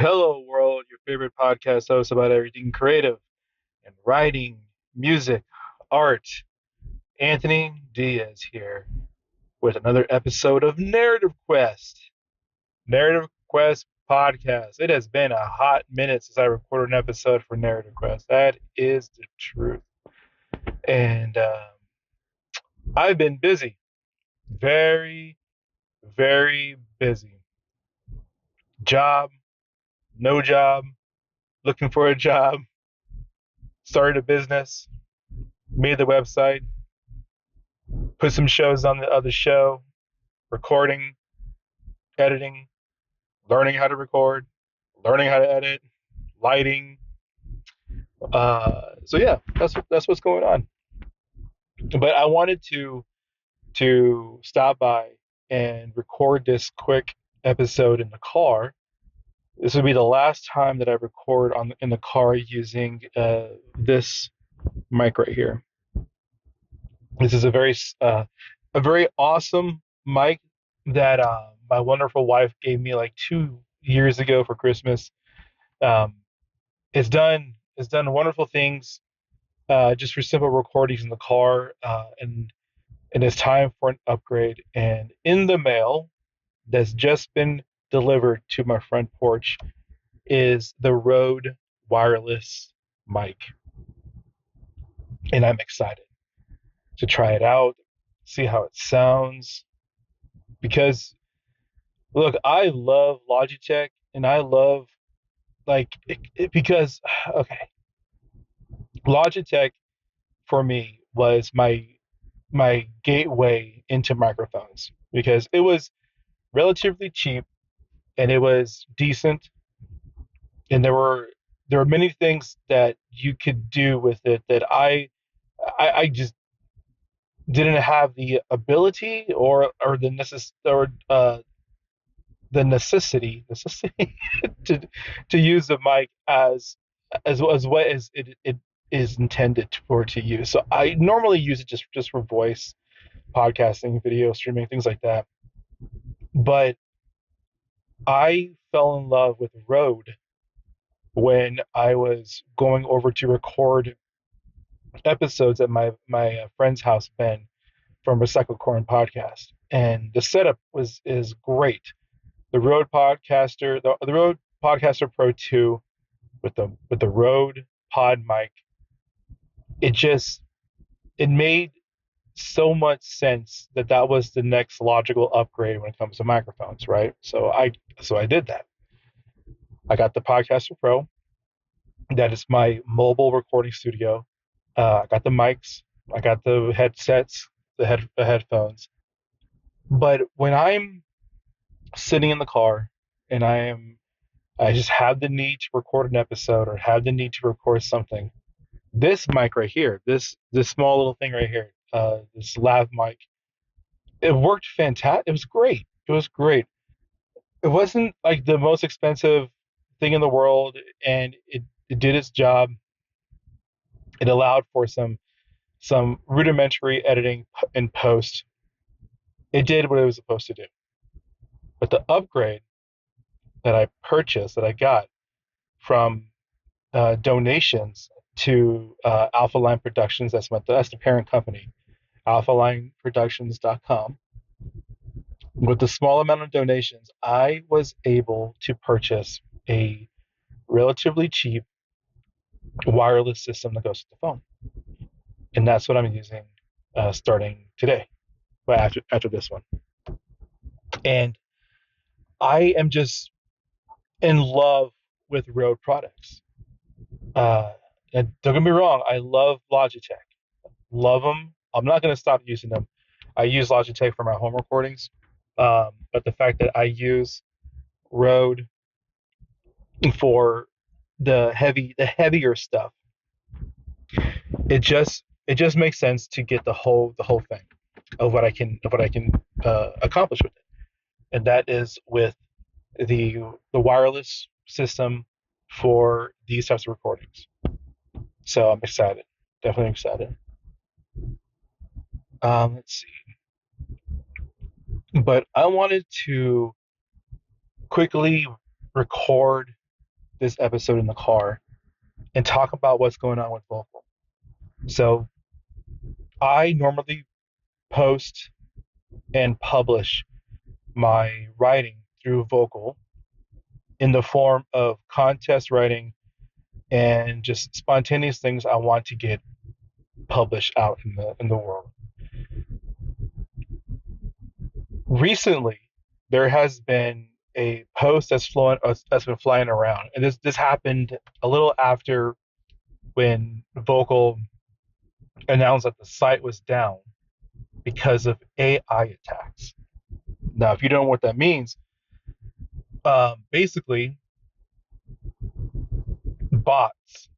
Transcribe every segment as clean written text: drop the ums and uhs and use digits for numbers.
Hello, world, your favorite podcast host about everything creative and writing, music, art. Anthony Diaz here with another episode of Narrative Quest. Narrative Quest podcast. It has been a hot minute since I recorded an episode for Narrative Quest. That is the truth. And I've been busy, very, very busy. Job, no job, looking for a job, started a business, made the website, put some shows on the other show, recording, editing, learning how to record, learning how to edit, lighting. So yeah, that's what's going on. But I wanted to stop by and record this quick episode in the car. This would be the last time that I record on in the car using this mic right here. This is a very awesome mic that my wonderful wife gave me like 2 years ago for Christmas. Um, it's done wonderful things just for simple recordings in the car, and it's time for an upgrade. And in the mail that's just been delivered to my front porch is the Rode wireless mic, and I'm excited to try it out, see how it sounds. Because look, I love Logitech, and I love because okay, Logitech for me was my gateway into microphones because it was relatively cheap and it was decent, and there were many things that you could do with it that I just didn't have the ability or the necessity to to use the mic as what as it is intended for to use. So I normally use it just for voice, podcasting, video streaming, things like that. But I fell in love with Rode when I was going over to record episodes at my friend's house, Ben, from Recycle Corn Podcast, and the setup was is great. The Rode Podcaster Pro 2 with the Rode Pod mic, it just it made so much sense that that was the next logical upgrade when it comes to microphones, right? So I did that. I got the Podcaster Pro. That is my mobile recording studio. I got the mics. I got the headsets, the headphones. But when I'm sitting in the car and I just have the need to record an episode or have the need to record something, this mic right here, this small little thing right here, this lav mic, it worked fantastic. It was great. It was great. It wasn't like the most expensive thing in the world, and it did its job. It allowed for some rudimentary editing in post. It did what it was supposed to do. But the upgrade that I purchased, that I got from donations to Alpha Line Productions, that's the parent company, alphalineproductions.com. With the small amount of donations, I was able to purchase a relatively cheap wireless system that goes to the phone, and that's what I'm using starting today. But after this one, and I am just in love with Rode products. Uh, and don't get me wrong, I love Logitech, love them. I'm not going to stop using them. I use Logitech for my home recordings, but the fact that I use Rode for the heavier stuff, it just makes sense to get the whole thing of what I can accomplish with it, and that is with the wireless system for these types of recordings. So I'm excited, definitely excited. Let's see, but I wanted to quickly record this episode in the car and talk about what's going on with Vocal. So I normally post and publish my writing through Vocal in the form of contest writing and just spontaneous things I want to get published out in the world. Recently, there has been a post that's been flying around, and this happened a little after when Vocal announced that the site was down because of AI attacks. Now, if you don't know what that means, basically, bots,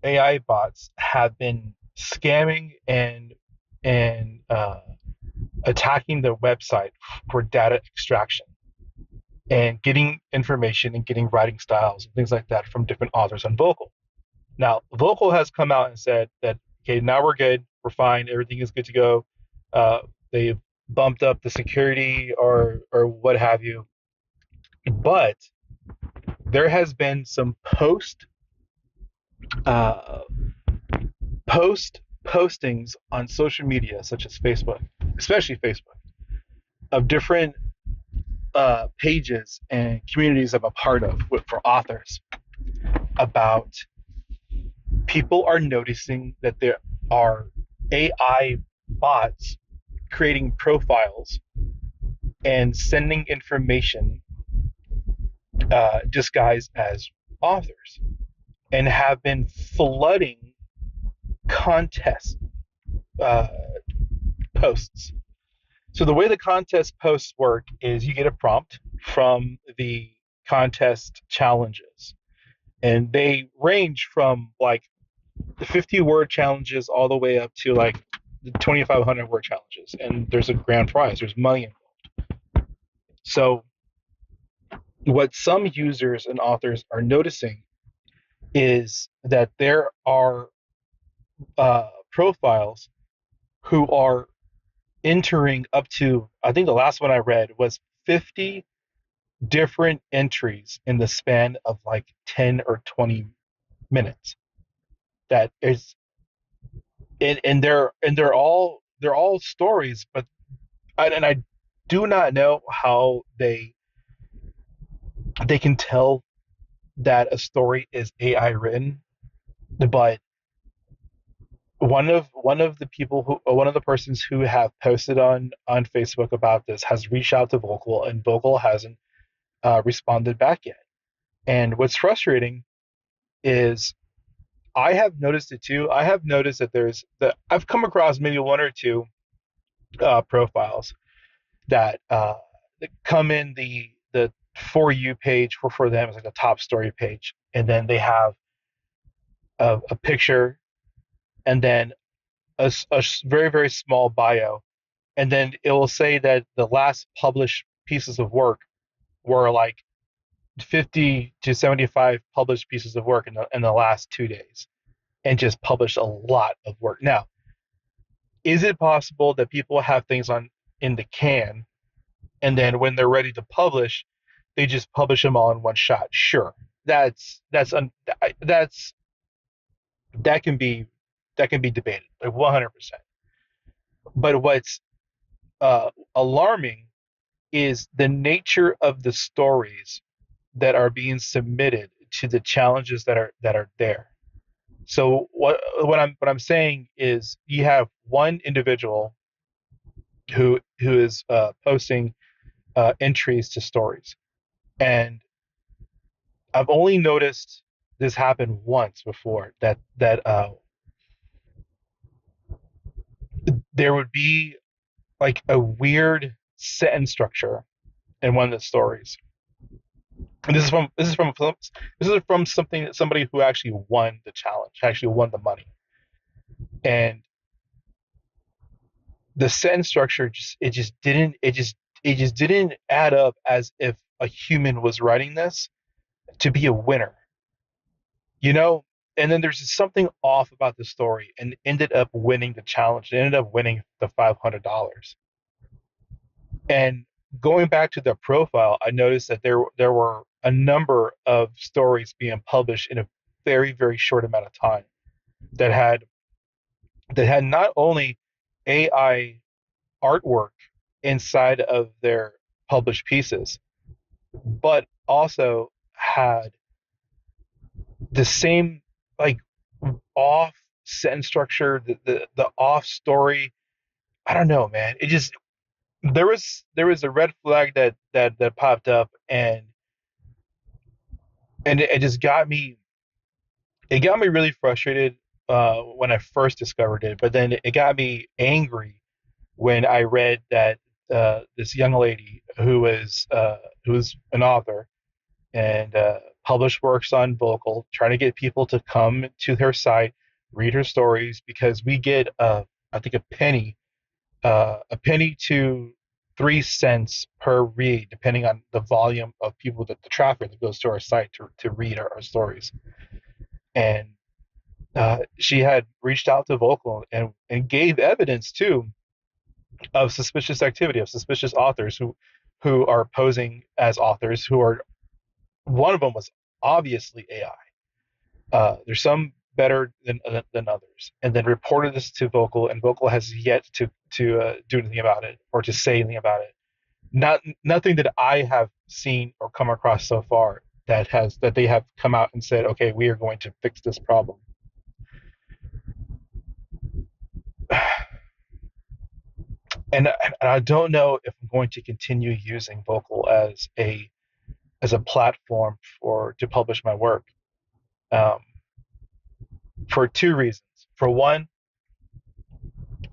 AI bots, have been scamming and attacking the website for data extraction and getting information and getting writing styles and things like that from different authors on Vocal. Now, Vocal has come out and said that, okay, now we're good, we're fine, everything is good to go. They've bumped up the security or what have you, but there has been some uh, postings on social media, such as Facebook, especially Facebook, of different pages and communities I'm a part of for authors about people are noticing that there are AI bots creating profiles and sending information disguised as authors and have been flooding contest uh, posts. So the way the contest posts work is you get a prompt from the contest challenges, and they range from like the 50-word challenges all the way up to like the 2,500-word challenges, and there's a grand prize. There's money involved. So what some users and authors are noticing is that there are profiles who are entering up to, I think the last one I read was 50 different entries in the span of like 10 or 20 minutes. That is, and they're all stories, but I do not know how they can tell that a story is AI written, but one of the persons who have posted on Facebook about this has reached out to Vocal, and Vocal hasn't responded back yet. And what's frustrating is I have noticed it too. I have noticed that I've come across maybe one or two profiles that come in the for you page for them. It's like the top story page, and then they have a picture, and then a very very small bio, and then it will say that the last published pieces of work were like 50 to 75 published pieces of work in the last 2 days, and just published a lot of work. Now, is it possible that people have things on in the can, and then when they're ready to publish, they just publish them all in one shot? Sure, that's that can be debated like 100%. But what's alarming is the nature of the stories that are being submitted to the challenges that are there. So what I'm saying is you have one individual who is posting entries to stories, and I've only noticed this happen once before, that there would be like a weird sentence structure in one of the stories. And this is from somebody who actually won the challenge, actually won the money, and the sentence structure just didn't add up as if a human was writing this to be a winner, you know. And then there's just something off about the story, and ended up winning the challenge. It ended up winning the $500, and going back to the profile, I noticed that there were a number of stories being published in a very, very short amount of time that had not only AI artwork inside of their published pieces, but also had the same, like, off sentence structure, the off story. I don't know, man. It just, there was a red flag that popped up, and it just got me really frustrated when I first discovered it, but then it got me angry when I read that this young lady who was an author and published works on Vocal, trying to get people to come to her site, read her stories, because we get I think a penny to 3 cents per read, depending on the volume of people, that the traffic that goes to our site to read our stories. And she had reached out to Vocal and gave evidence too of suspicious activity, of suspicious authors who are posing as authors, who are, one of them was obviously AI. There's some better than others, and then reported this to Vocal, and Vocal has yet to do anything about it, or to say anything about it. Nothing that I have seen or come across so far that they have come out and said, okay, we are going to fix this problem. And I don't know if I'm going to continue using Vocal as a platform for to publish my work, um, for two reasons. For one,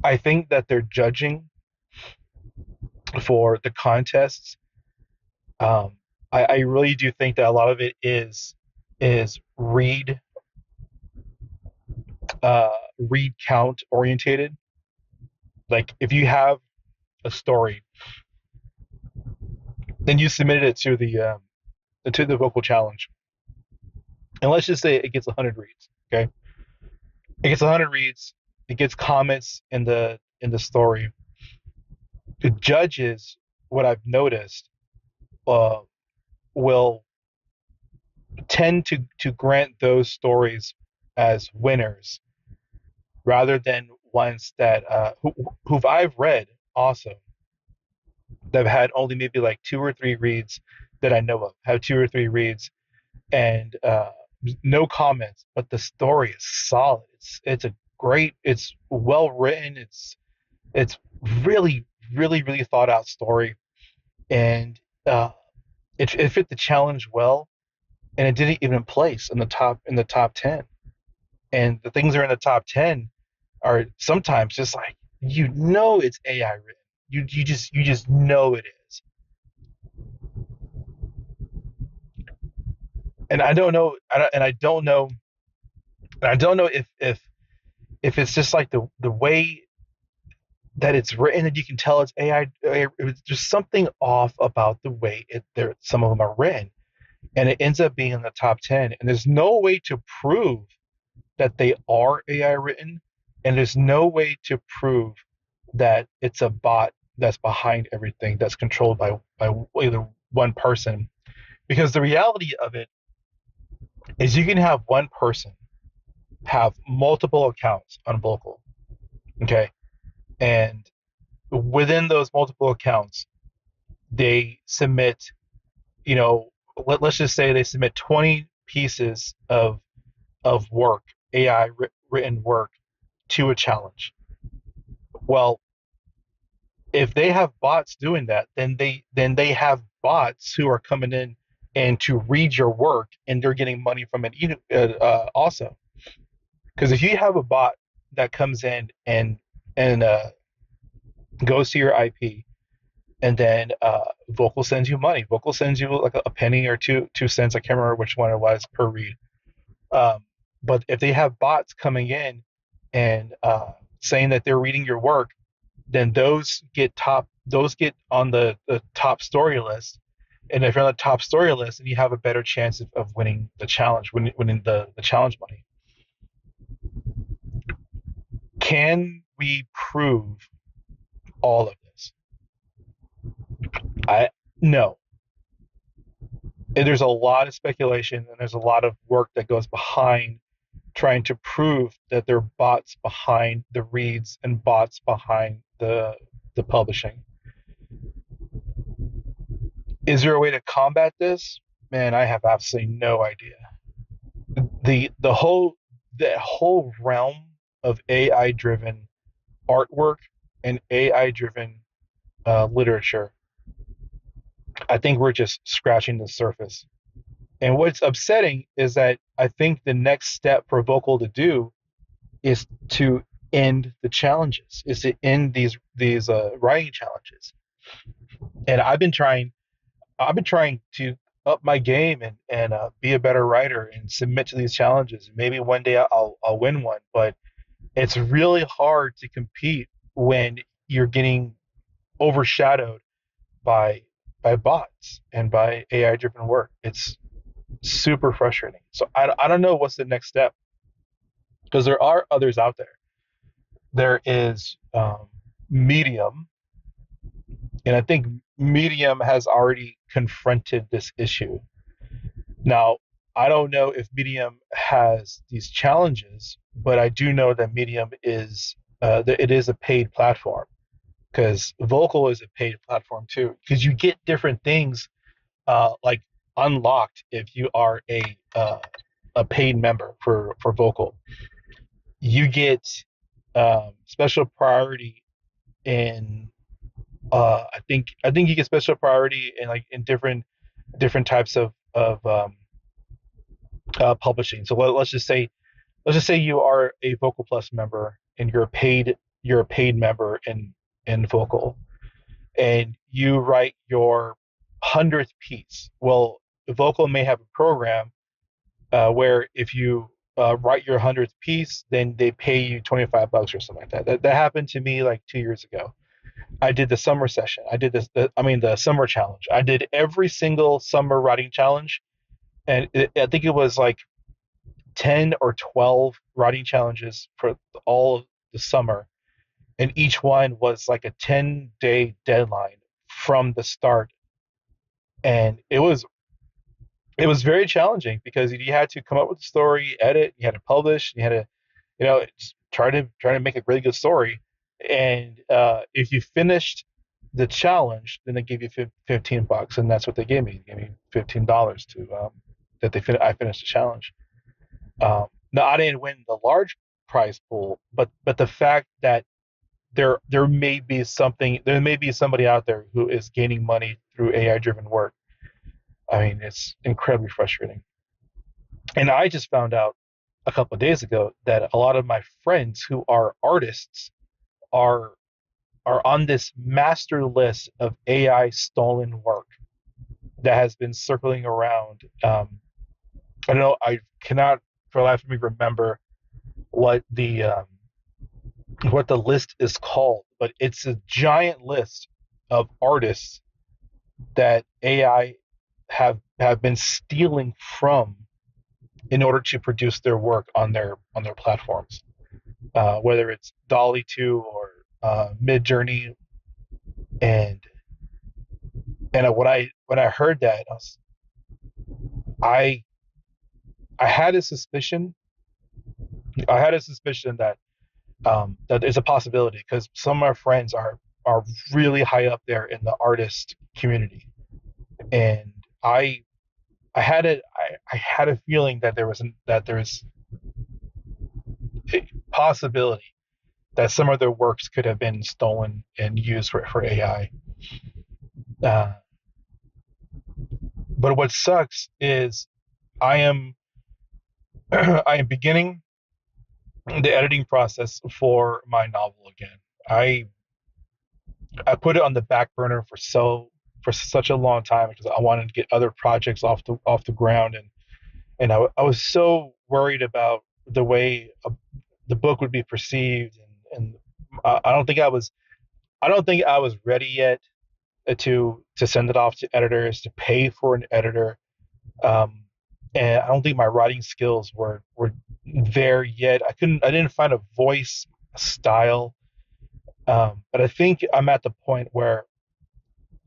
I think that they're judging for the contests. Um, I really do think that a lot of it is uh, read count orientated. Like, if you have a story, then you submitted it to the Vocal challenge, and let's just say it gets 100 reads. Okay, it gets 100 reads. It gets comments in the story. The judges, what I've noticed, uh, will tend to grant those stories as winners, rather than ones that who've I've read also, that have had only maybe like 2 or 3 reads, that I know of, have 2 or 3 reads, and no comments, but the story is solid. It's well written. It's really, really, really thought out story, and uh, it fit the challenge well, and it didn't even place in the top 10. And the things that are in the top 10 are sometimes just like, it's AI written. You just know it is. And I don't know, and I don't know if it's just like the way that it's written, that you can tell it's AI. There's just something off about the way some of them are written, and it ends up being in the top 10. And there's no way to prove that they are AI written, and there's no way to prove that it's a bot that's behind everything, that's controlled by either one person. Because the reality of it is, you can have one person have multiple accounts on Vocal, okay, and within those multiple accounts, they submit, you know, let's just say they submit 20 pieces of work, AI written work, to a challenge. Well, if they have bots doing that, then they have bots who are coming in and to read your work, and they're getting money from it, also. Because if you have a bot that comes in and goes to your IP, and then Vocal sends you money. Vocal sends you like a penny or 2 cents. I can't remember which one it was per read. Um, but if they have bots coming in and saying that they're reading your work, then those get on the top story list. And if you're on the top story list, then you have a better chance of winning the challenge, winning the challenge money. Can we prove all of this? I no. And there's a lot of speculation and there's a lot of work that goes behind trying to prove that there are bots behind the reads and bots behind the publishing. Is there a way to combat this? Man, I have absolutely no idea. The whole realm of AI driven artwork and AI driven literature, I think we're just scratching the surface. And what's upsetting is that I think the next step for Vocal to do is to end the challenges, is to end these writing challenges. And I've been trying to up my game and be a better writer and submit to these challenges. Maybe one day I'll win one, but it's really hard to compete when you're getting overshadowed by by bots and by AI driven work. It's super frustrating. So I don't know what's the next step because there are others out there. There is Medium, and I think Medium has already confronted this issue. Now, I don't know if Medium has these challenges, but I do know that Medium is that it is a paid platform because Vocal is a paid platform too because you get different things like unlocked if you are a paid member for Vocal. You get special priority in I think you get special priority in like in different types of publishing. So let's just say you are a Vocal Plus member and you're a paid member in Vocal and you write your 100th piece. Well, Vocal may have a program where if you write your 100th piece, then they pay you $25 or something like that. That happened to me like 2 years ago. I did the summer session. I did the summer challenge. I did every single summer writing challenge, and I think it was like 10 or 12 writing challenges for all of the summer, and each one was like a 10-day deadline from the start, and it was very challenging because you had to come up with a story, edit, you had to publish, you had to try to make a really good story. And if you finished the challenge, then they give you $15, and that's what they gave me. They gave me $15 to I finished the challenge. Now I didn't win the large prize pool, but the fact that there may be somebody out there who is gaining money through AI driven work. I mean, it's incredibly frustrating. And I just found out a couple of days ago that a lot of my friends who are artists are are on this master list of AI stolen work that has been circling around. I don't know. I cannot, for the life of me, remember what the list is called, but it's a giant list of artists that AI have been stealing from in order to produce their work on their platforms, whether it's Dolly 2 or Mid-Journey. And when I heard that, I I had a suspicion. I had a suspicion that there's a possibility because some of my friends are really high up there in the artist community, and I I had a feeling that there's a possibility that some of their works could have been stolen and used for AI. Uh, but what sucks is I am I am beginning the editing process for my novel again. I I put it on the back burner for such a long time because I wanted to get other projects off the ground, and I was so worried about the way the book would be perceived, and I don't think I was ready yet to send it off to editors to pay for an editor. Um, and I don't think my writing skills were there yet. I didn't find a voice, a style. But I think I'm at the point where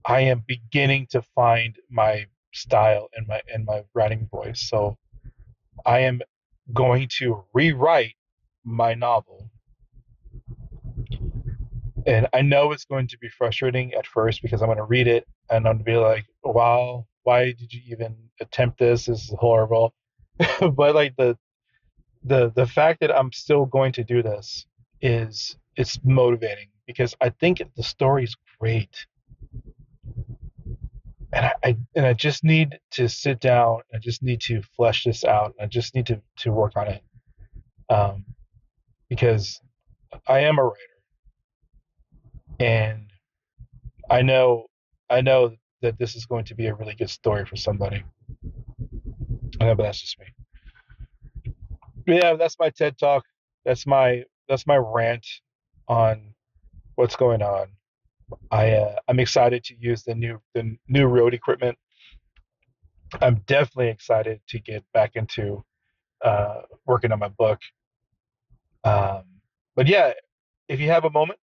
I am beginning to find my style and my writing voice. So I am going to rewrite my novel. And I know it's going to be frustrating at first because I'm going to read it and I'm going to be like, wow, why did you even attempt this? This is horrible. But like the fact that I'm still going to do this is it's motivating because I think the story is great. And I just need to sit down. I just need to flesh this out. I just need to work on it. Um, because I am a writer and I know I know that this is going to be a really good story for somebody. I know, but that's just me. But yeah, that's my TED talk. That's my rant on what's going on. I'm excited to use the new road equipment. I'm definitely excited to get back into working on my book. Um, but yeah, if you have a moment,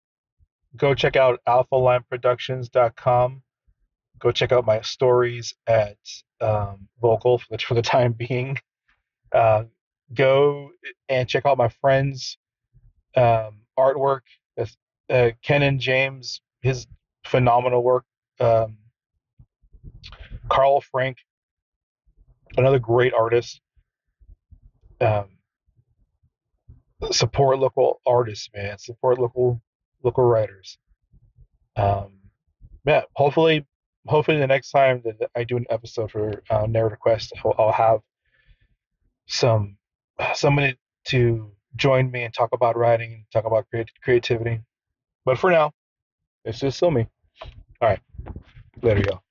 go check out alphalineproductions.com. Go check out my stories at Vocal for the time being. Uh, go and check out my friends' artwork. That's, Ken and James, his phenomenal work. Um, Carl Frank, another great artist. Um, support local artists, man. Support local writers. Um, yeah, hopefully the next time that I do an episode for Narrative Quest, I'll have some somebody to join me and talk about writing and talk about creativity. But for now, it's just still me. All right, later, y'all.